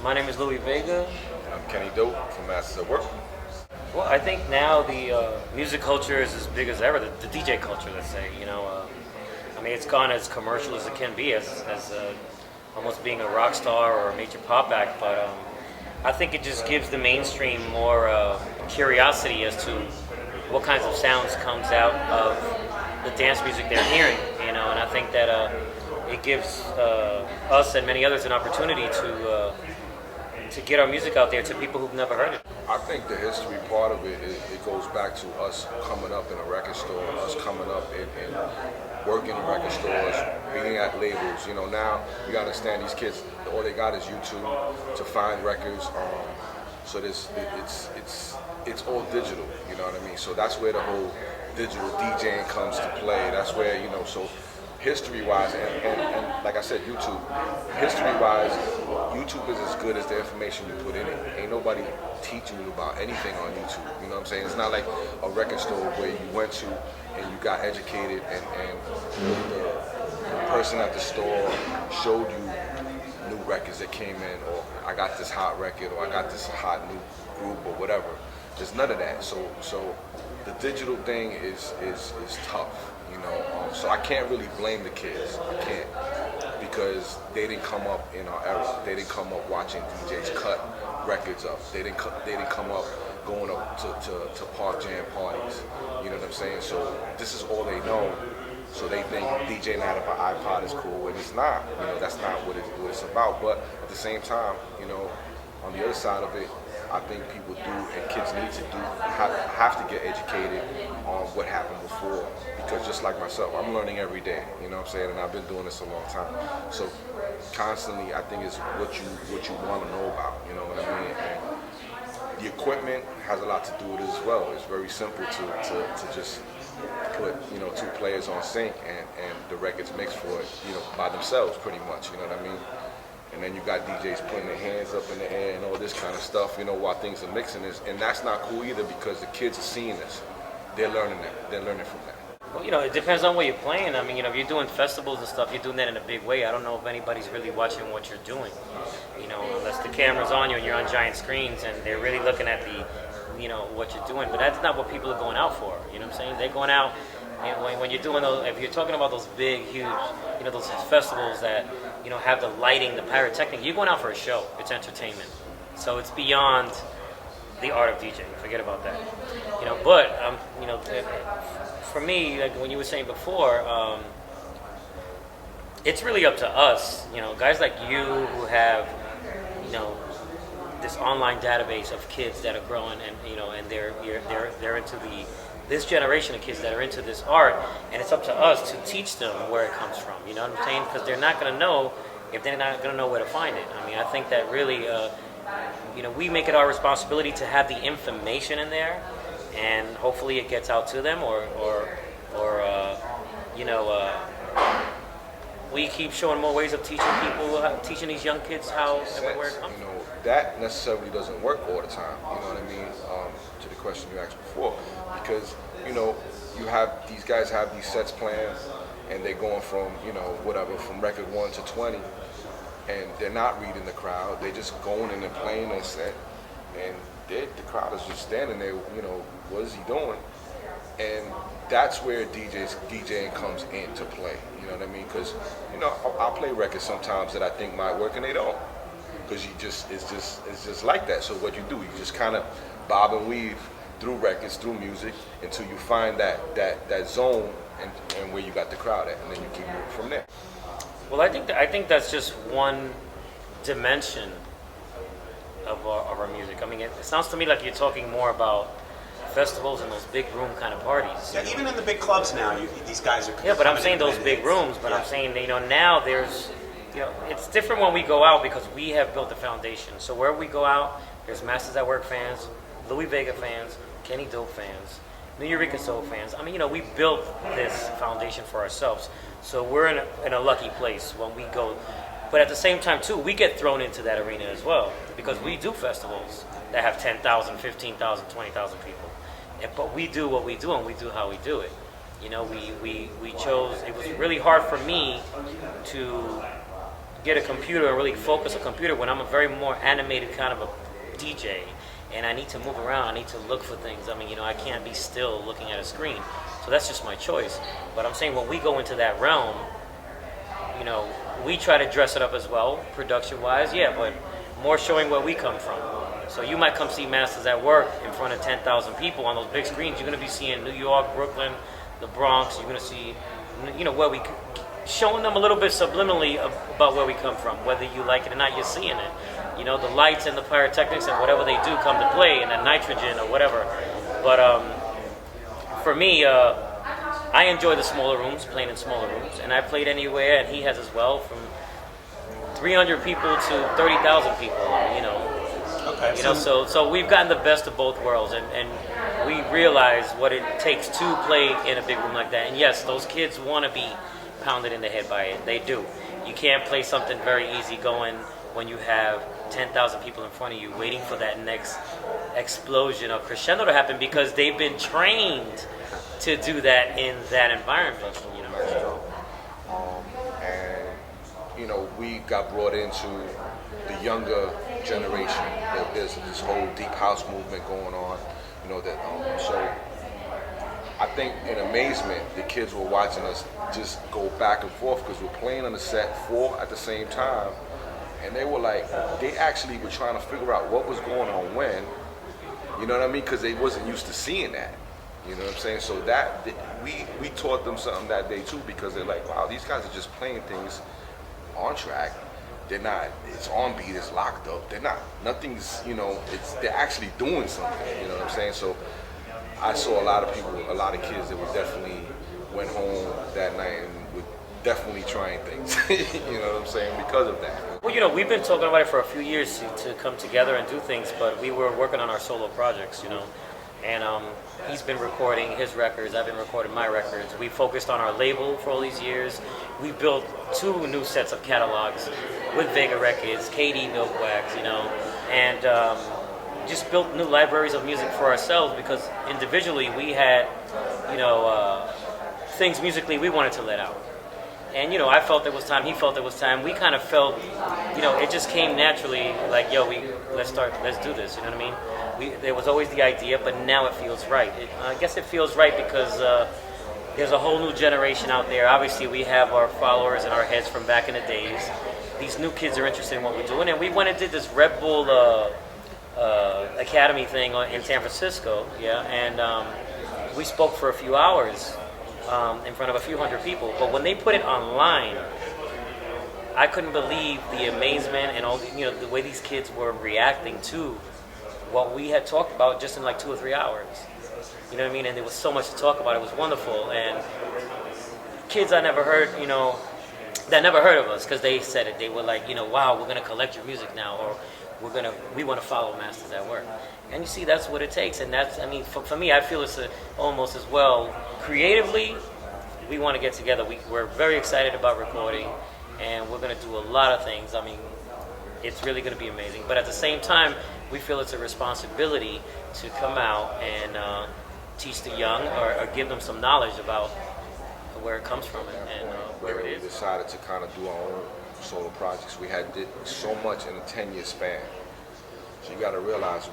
My name is Louie Vega. I'm Kenny Dope from Masters at Work. Well, I think now the music culture is as big as ever. The DJ culture, let's say. I mean, it's gone as commercial as it can be, as almost being a rock star or a major pop act. But I think it just gives the mainstream more curiosity as to what kinds of sounds comes out of the dance music they're hearing. And I think that it gives us and many others an opportunity to get our music out there to people who've never heard it. I think the history part of it goes back to us coming up in a record store, us coming up in working in record stores, being at labels. Now you gotta understand these kids, all they got is YouTube to find records. So it's all digital, you know what I mean? So that's where the whole digital DJing comes to play. That's where, so history-wise, and like I said, YouTube, history-wise, YouTube is as good as the information you put in it. Ain't nobody teaching you about anything on YouTube, you know what I'm saying? It's not like a record store where you went to and you got educated and the person at the store showed you new records that came in, or I got this hot record, or I got this hot new group, or whatever. There's none of that. So the digital thing is tough. So I can't really blame the kids. I can't, because they didn't come up in our era. They didn't come up watching DJs cut records up. They didn't come up going up to park jam parties. You know what I'm saying? So this is all they know. So they think DJing out of an iPod is cool, and it's not. That's not what it's about. But at the same time, on the other side of it, I think people do, and kids need to have to get educated on what happened before. Because just like myself, I'm learning every day, you know what I'm saying? And I've been doing this a long time. So constantly, I think it's what you want to know about, you know what I mean? And the equipment has a lot to do with it as well. It's very simple to just put, two players on sync and the records mix for it, by themselves pretty much, you know what I mean? And then you got DJs putting their hands up in the air and all this kind of stuff, while things are mixing this. And that's not cool either, because the kids are seeing this. They're learning that. They're learning from that. Well, it depends on where you're playing. I mean, if you're doing festivals and stuff, you're doing that in a big way. I don't know if anybody's really watching what you're doing, unless the camera's on you and you're on giant screens and they're really looking at what you're doing. But that's not what people are going out for. You know what I'm saying? They're going out, when you're doing those, if you're talking about those big, huge, those festivals that, have the lighting, the pyrotechnic, you're going out for a show. It's entertainment. So it's beyond the art of DJing. Forget about that. But, for me, like when you were saying before, it's really up to us, guys like you who have, this online database of kids that are growing, and and they're into this generation of kids that are into this art, and it's up to us to teach them where it comes from. You know what I'm saying? Because they're not going to know if they're not going to know where to find it. I mean, I think that really, we make it our responsibility to have the information in there, and hopefully it gets out to them, or we keep showing more ways of teaching people, teaching these young kids how and where it comes from. That necessarily doesn't work all the time. You know what I mean? To the question you asked before, because you have these guys have these sets planned, and they're going from from record 1 to 20, and they're not reading the crowd. They're just going in and playing their set, and the crowd is just standing there. What is he doing? And that's where DJing comes into play. You know what I mean? Because I'll play records sometimes that I think might work, and they don't. Because it's just like that. So what you do, you just kind of bob and weave through records, through music, until you find that zone and where you got the crowd at, and then you keep moving from there. Well, I think that's just one dimension of our music. I mean, it sounds to me like you're talking more about festivals and those big room kind of parties. Yeah, even in the big clubs now, these guys are. Yeah, but I'm saying those big rooms. But I'm saying now there's, it's different when we go out because we have built the foundation. So where we go out, there's Masters at Work fans, Louie Vega fans, Kenny Dope fans, New Eureka Soul fans. I mean, we built this foundation for ourselves. So we're in a lucky place when we go. But at the same time, too, we get thrown into that arena as well because we do festivals that have 10,000, 15,000, 20,000 people. But we do what we do, and we do how we do it. We chose. It was really hard for me to get a computer and really focus a computer when I'm a very more animated kind of a DJ, and I need to move around. I need to look for things. I mean, I can't be still looking at a screen. So that's just my choice. But I'm saying when we go into that realm, we try to dress it up as well, production-wise, yeah, but more showing where we come from. So you might come see Masters at work in front of 10,000 people on those big screens. You're going to be seeing New York, Brooklyn, the Bronx. You're going to see, where we, showing them a little bit subliminally about where we come from. Whether you like it or not, you're seeing it. The lights and the pyrotechnics and whatever they do come to play, and the nitrogen or whatever. But for me, I enjoy the smaller rooms, playing in smaller rooms. And I played anywhere, and he has as well, from 300 people to 30,000 people, Okay. So we've gotten the best of both worlds, and we realize what it takes to play in a big room like that. And yes, those kids want to be pounded in the head by it. They do. You can't play something very easy going when you have 10,000 people in front of you waiting for that next explosion of crescendo to happen, because they've been trained to do that in that environment. And we got brought into the younger generation. There's this whole deep house movement going on. So I think in amazement, the kids were watching us just go back and forth, because we're playing on the set 4 at the same time, and they were like, they actually were trying to figure out what was going on when, you know what I mean? Because they wasn't used to seeing that. You know what I'm saying? So that we taught them something that day too, because they're like, wow, these guys are just playing things on track. They're not, it's on beat, it's locked up. They're not, nothing's, they're actually doing something. You know what I'm saying? So I saw a lot of people, a lot of kids that were definitely went home that night and were definitely trying things. You know what I'm saying? Because of that. Well, we've been talking about it for a few years to come together and do things, but we were working on our solo projects, And he's been recording his records, I've been recording my records. We focused on our label for all these years. We built 2 new sets of catalogs with Vega Records, KD Milk Wax, and just built new libraries of music for ourselves, because individually we had, things musically we wanted to let out. And, I felt it was time, he felt it was time. We kind of felt, it just came naturally, like, let's do this, you know what I mean? There was always the idea, but now it feels right. I guess it feels right because there's a whole new generation out there. Obviously, we have our followers and our heads from back in the days. These new kids are interested in what we're doing, and we went and did this Red Bull Academy thing in San Francisco, and we spoke for a few hours in front of a few hundred people. But when they put it online, I couldn't believe the amazement and all the way these kids were reacting to what we had talked about just in like 2 or 3 hours. You know what I mean? And there was so much to talk about. It was wonderful. And kids I never heard, that never heard of us, because they said it. They were like, wow, we're going to collect your music now, or we want to follow Masters at Work. And you see, that's what it takes. And that's, for me, I feel it's almost as well. Creatively, we want to get together. We're very excited about recording, and we're going to do a lot of things. It's really going to be amazing. But at the same time, we feel it's a responsibility to come out and teach the young, or give them some knowledge about where it comes from and where it is. We decided to kind of do our own solo projects. We did so much in a 10-year span. So you got to realize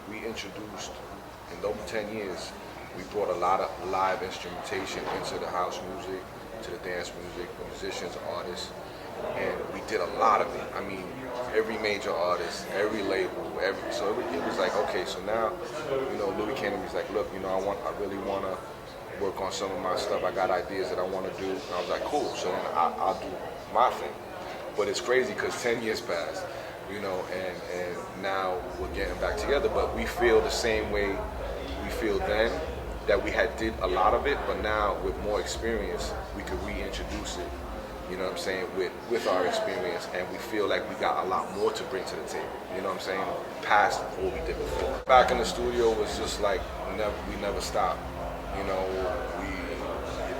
we introduced, in those 10 years, we brought a lot of live instrumentation into the house music, to the dance music, the musicians, artists, and we did a lot of it. Every major artist, every label, so it was like, okay, so now, Louie came to me, he's like, look, I really want to work on some of my stuff. I got ideas that I want to do. And I was like, cool, so then I'll do my thing. But it's crazy because 10 years passed, and now we're getting back together, but we feel the same way we feel then, that we did a lot of it, but now with more experience, we could reintroduce it. You know what I'm saying, with our experience, and we feel like we got a lot more to bring to the table, you know what I'm saying, past what we did before. Back in the studio was just like, we never stopped,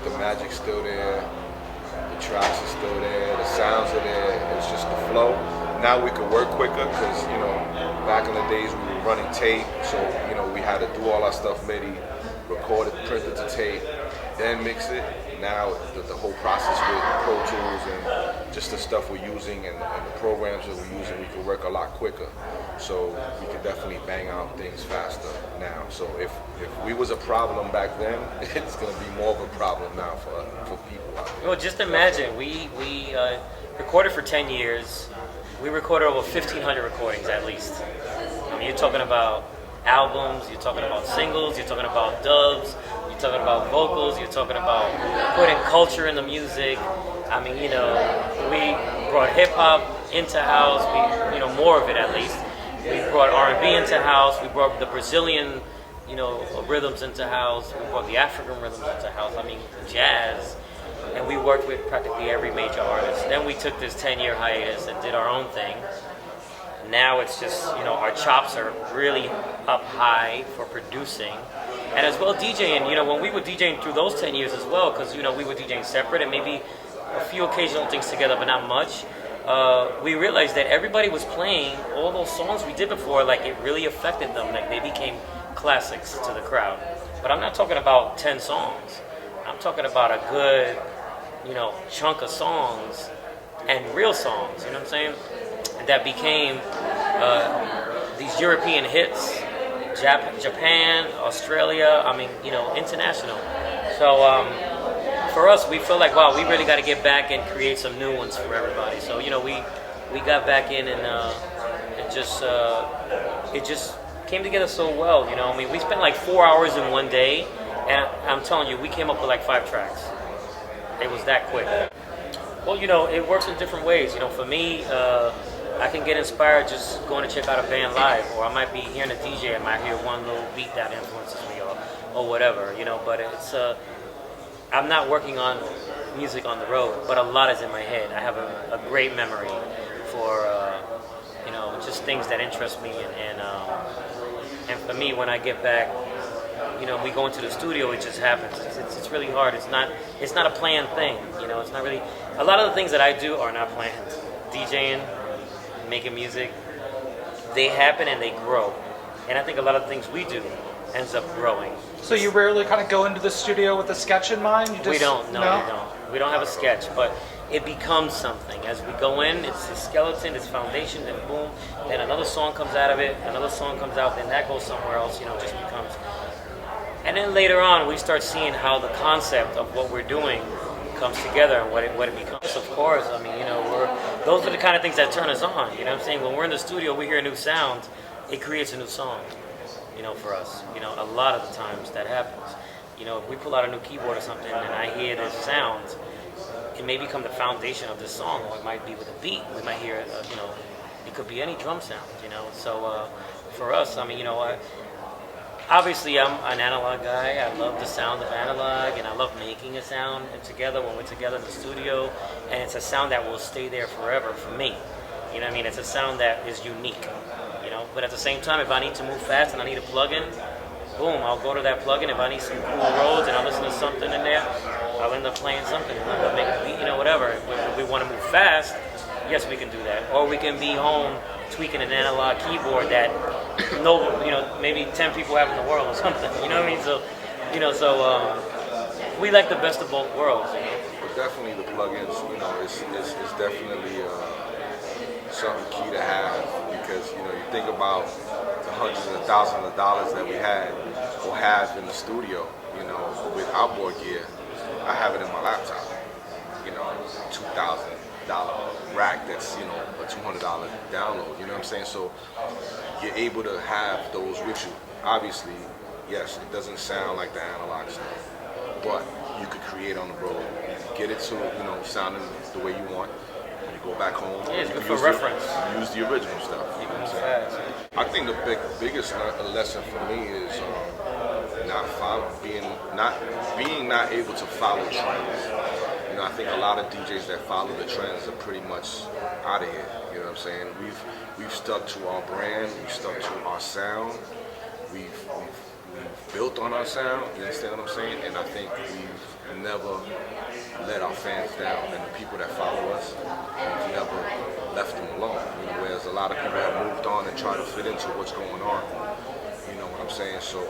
the magic's still there, the tracks are still there, the sounds are there, it's just the flow. Now we can work quicker, because, back in the days we were running tape, so, we had to do all our stuff MIDI, record it, print it to tape, then mix it. Now the whole process with Pro Tools and just the stuff we're using and the programs that we're using, we can work a lot quicker. So we can definitely bang out things faster now. So if we was a problem back then, it's going to be more of a problem now for people out there. Well, just imagine, we recorded for 10 years. We recorded over 1,500 recordings at least. I mean, you're talking about albums, you're talking about singles, you're talking about dubs, you're talking about vocals, you're talking about putting culture in the music. I mean, you know, we brought hip hop into house, more of it at least. We brought R&B into house, we brought the Brazilian, rhythms into house, we brought the African rhythms into house, I mean, jazz. And we worked with practically every major artist. Then we took this 10-year hiatus and did our own thing. Now it's just, our chops are really up high for producing. And as well DJing, when we were DJing through those 10 years as well, because, we were DJing separate and maybe a few occasional things together, but not much, we realized that everybody was playing all those songs we did before, like it really affected them, like they became classics to the crowd. But I'm not talking about 10 songs. I'm talking about a good, chunk of songs and real songs, you know what I'm saying? That became these European hits, Japan, Australia, international. So for us, we feel like, wow, we really got to get back and create some new ones for everybody. So, we got back in and it just came together so well, we spent like 4 hours in one day, and I'm telling you, we came up with like 5 tracks. It was that quick. Well, it works in different ways. For me, I can get inspired just going to check out a band live, or I might be hearing a DJ, I might hear one little beat that influences me, or whatever, But it's I'm not working on music on the road, but a lot is in my head. I have a great memory for just things that interest me, and for me, when I get back, we go into the studio, it just happens. It's really hard. It's not a planned thing. It's not really. A lot of the things that I do are not planned. DJing, making music, they happen and they grow. And I think a lot of the things we do ends up growing. So you rarely kind of go into the studio with a sketch in mind? We don't. No, we don't. We don't have a sketch, but it becomes something. As we go in, it's the skeleton, it's foundation, then boom, then another song comes out of it, another song comes out, then that goes somewhere else, it just becomes. And then later on, we start seeing how the concept of what we're doing comes together and what it becomes. Of course, those are the kind of things that turn us on, you know what I'm saying? When we're in the studio, we hear a new sound, it creates a new song, for us. A lot of the times that happens. If we pull out a new keyboard or something and I hear this sound, it may become the foundation of this song, or it might be with a beat. We might hear, it could be any drum sound, So for us, obviously I'm an analog guy. I love the sound of analog, and I love making a sound together when we're together in the studio. And it's a sound that will stay there forever for me. It's a sound that is unique. But at the same time, if I need to move fast and I need a plug-in, boom, I'll go to that plug-in. If I need some cool roads and I listen to something in there, I'll end up playing something. I'll make a beat, whatever. If we want to move fast, yes, we can do that. Or we can be home tweaking an analog keyboard that maybe 10 people have in the world or something. You know what I mean? So, we like the best of both worlds. But definitely the plugins, it's definitely something key to have, because you think about the hundreds and thousands of dollars that we had or have in the studio. With outboard gear, I have it in my laptop. $2,000 rack that's a $200 download. You know what I'm saying? So you're able to have those with you. Obviously, yes, it doesn't sound like the analog stuff, but you could create on the road, get it to sounding the way you want. When you go back home, yeah, it's good for reference. Use the original stuff. You know what I'm saying? I think the biggest lesson for me is not able to follow trends. I think a lot of DJs that follow the trends are pretty much out of here. You know what I'm saying? We've stuck to our brand. We've stuck to our sound. We've built on our sound. You understand what I'm saying? And I think we've never let our fans down, and the people that follow us, we've never left them alone. Whereas a lot of people have moved on and tried to fit into what's going on. You know what I'm saying? So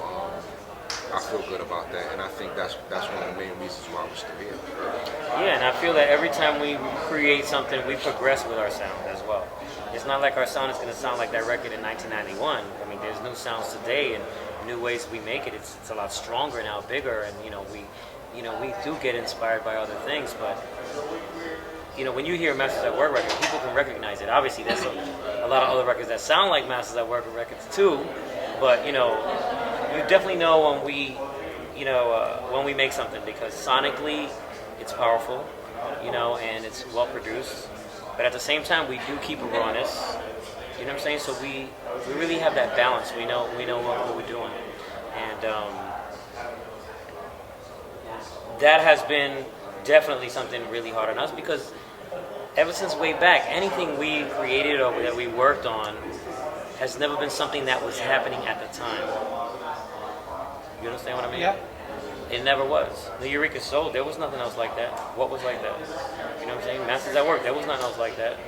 I feel good about that, and I think that's one of the main reasons why we're still here. Yeah, and I feel that every time we create something, we progress with our sound as well. It's not like our sound is going to sound like that record in 1991. I mean, there's new sounds today and new ways we make it. It's a lot stronger now, bigger, and we do get inspired by other things. But when you hear Masters at Work record, people can recognize it. Obviously, there's a lot of other records that sound like Masters at Work records too. But you definitely know when we make something, because sonically it's powerful, and it's well produced. But at the same time, we do keep a rawness. You know what I'm saying? So we really have that balance. We know what we're doing, and that has been definitely something really hard on us, because ever since way back, anything we created or that we worked on has never been something that was happening at the time. You understand what I mean? Yeah. It never was. The Eureka Soul, there was nothing else like that. What was like that? You know what I'm saying? Masters at Work, there was nothing else like that.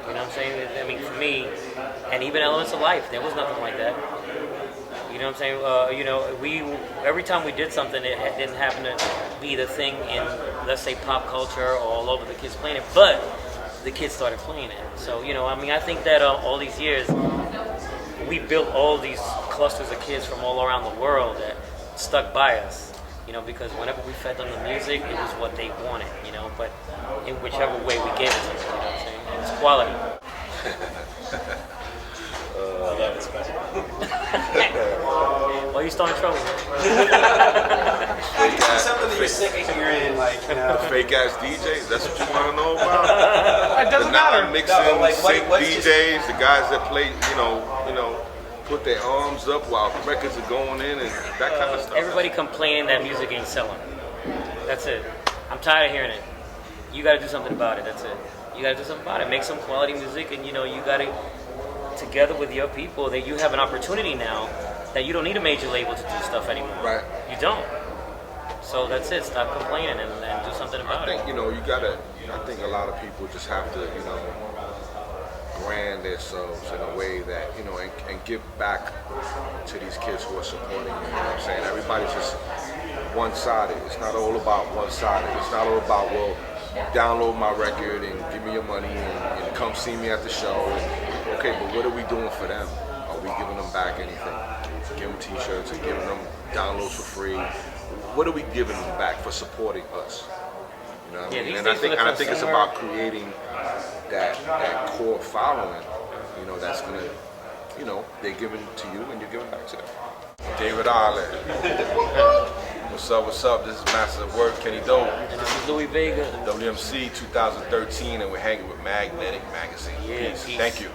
You know what I'm saying? I mean, for me, and even Elements of Life, there was nothing like that. You know what I'm saying? We every time we did something, it didn't happen to be the thing in, let's say, pop culture or all over the kids playing it, but the kids started playing it. So, I think that all these years, we built all these clusters of kids from all around the world that stuck by us, because whenever we fed them the music, it was what they wanted, but in whichever way we gave it to them, you know what I'm saying? And it's quality. I love it, special. Why are you starting trouble? Something that you're sick of hearing, Fake ass DJs, that's what you want to know about? It doesn't The matter. non-mixing, No, but sync what's DJs, the guys that play, put their arms up while records are going in and that kind of stuff. Everybody complaining that music ain't selling. That's it. I'm tired of hearing it. You got to do something about it. That's it. You got to do something about it. Make some quality music, and you got to, together with your people, that you have an opportunity now that you don't need a major label to do stuff anymore. Right. You don't. So that's it. Stop complaining and do something about I it. think, I think a lot of people just have to, brand themselves in a way that, and give back to these kids who are supporting you. You know what I'm saying? Everybody's just one-sided. It's not all about one-sided. It's not all about, well, download my record and give me your money and come see me at the show. And, okay, but what are we doing for them? Are we giving them back anything? Give them t-shirts and giving them downloads for free? What are we giving them back for supporting us? You know what I mean? And I think it's about creating that core following, that's gonna, they're giving to you and you're giving back to them. David Island. What's up? This is Masters at Work, Kenny Doe. And this is Louie Vega. WMC 2013, and we're hanging with Magnetic Magazine. Yeah, Peace. peace. Thank you.